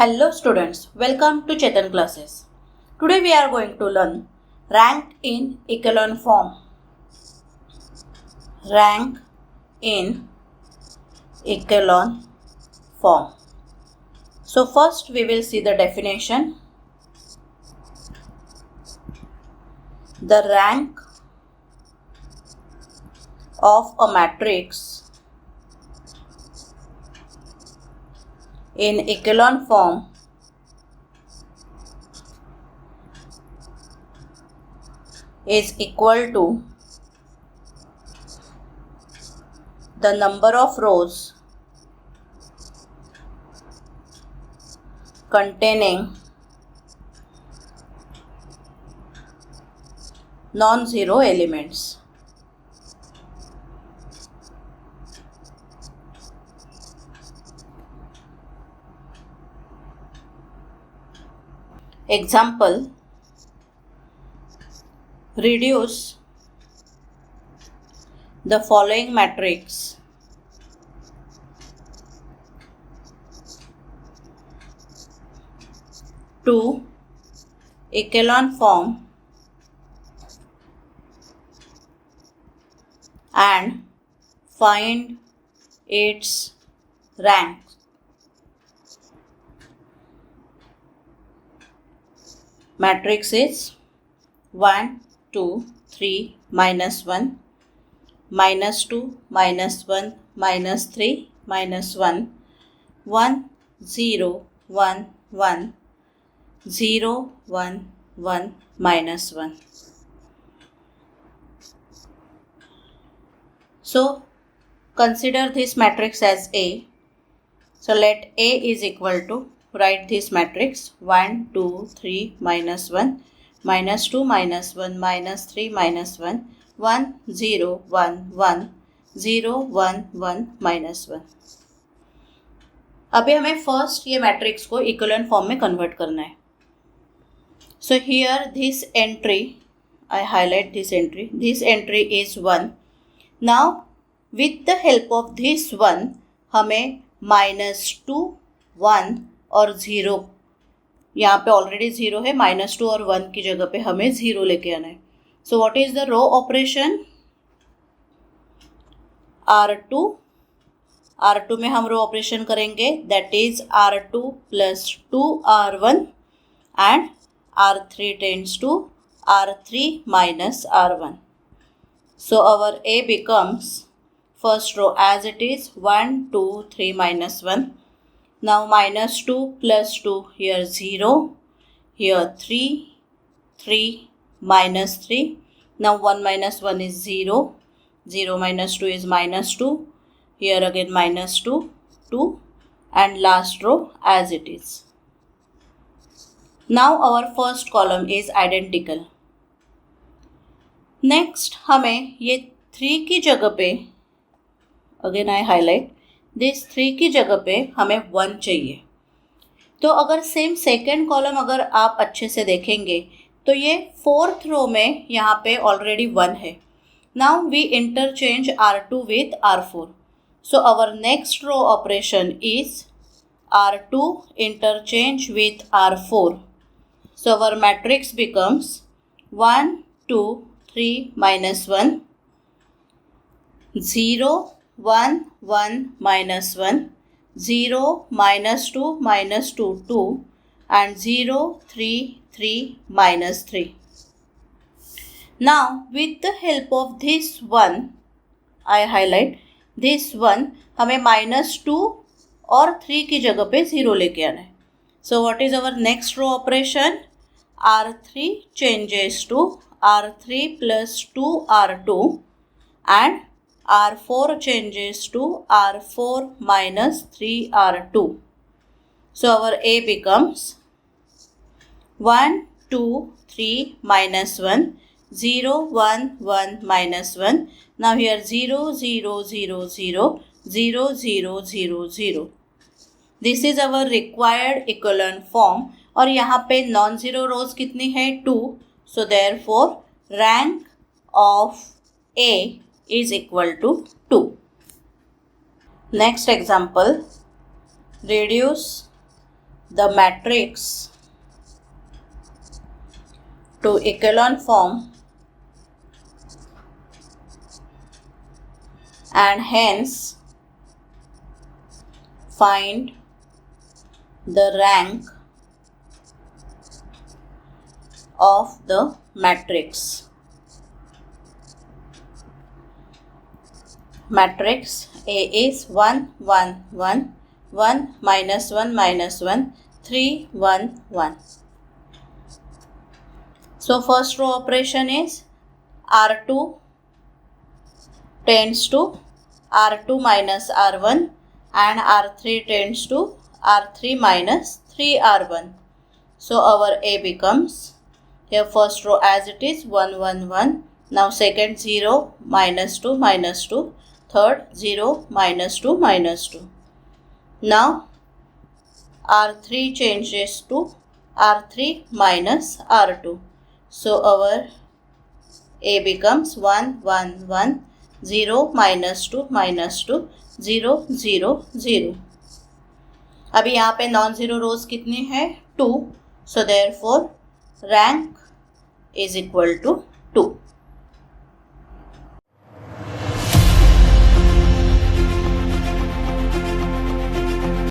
Hello students, welcome to Chetan classes. Today we are going to learn rank in echelon form. Rank in echelon form. So first we will see the definition. The rank of a matrix in echelon form is equal to the number of rows containing non-zero elements. Example, reduce the following matrix to echelon form and find its rank. Matrix is 1, 2, 3, minus 1, minus 2, minus 1, minus 3, minus 1, 1, 0, 1, 1, 0, 1, 1, minus 1. So, consider this matrix as A. So, let A is equal to, write this matrix 1, 2, 3, minus 1, minus 2, minus 1, minus 3, minus 1, 1, 0, 1, 1, 0, 1, 1, minus 1. अभी हमें first ये matrix को equivalent form में convert करना है. So here this entry, I highlight this entry. This entry is 1. Now with the help of this 1 हमें -2, 1 और 0, यहाँ पे ऑलरेडी 0 है, -2 और 1 की जगह पे हमें 0 लेके आना है. So what is the row operation? R2 में हम रो ऑपरेशन करेंगे, that is R2 + 2R1 and R3 tends to R3 - R1. So our A becomes first row as it is 1, 2, 3, -1. Now -2 + 2, here 0, here 3, 3, -3. Now 1 - 1 is 0, 0 - 2 is -2, here again -2, 2 and last row as it is. Now our first column is identical. Next हमें ये 3 की जगह पे, again I highlight this 3 की जगह पे हमें 1 चाहिए. तो अगर सेम सेकेंड कॉलम अगर आप अच्छे से देखेंगे तो ये 4th रो में यहाँ पे ऑलरेडी 1 है. Now we interchange R2 with R4. So our next row operation is R2 interchange with R4. So our matrix becomes 1, 2, 3, -1, 0, 1, 1, -1, 0, -2, -2, 2 and 0, 3, 3, -3. Now with the help of this 1, I highlight this 1, हमें -2 और 3 की जगह पे 0 लेके आना है. So what is our next row operation? R3 changes to R3 + 2R2 and R4 changes to R4 - 3R2. So our A becomes 1, 2, 3, -1, 0, 1, 1, -1. Now here 0, 0, 0, 0, 0, 0, 0, 0. This is our required echelon form. और यहाँ पे नॉन ज़ीरो रोज कितनी है? 2. So therefore rank of A is equal to 2. Next example, reduce the matrix to echelon form and hence find the rank of the matrix. Matrix A is 1 1 1 1 minus 1 minus 1 3 1 1. So first row operation is R2 tends to R2 minus R1 and R3 tends to R3 minus 3R1. So our A becomes, here first row as it is 1 1 1. Now second 0 minus 2 minus 2. Third 0 minus 2 minus 2. Now R3 changes to R3 minus R2. So our A becomes 1 1 1 0 minus 2 minus 2 0 0 0. अभी यहाँ पे non zero रोज कितने हैं 2. So therefore rank is equal to 2.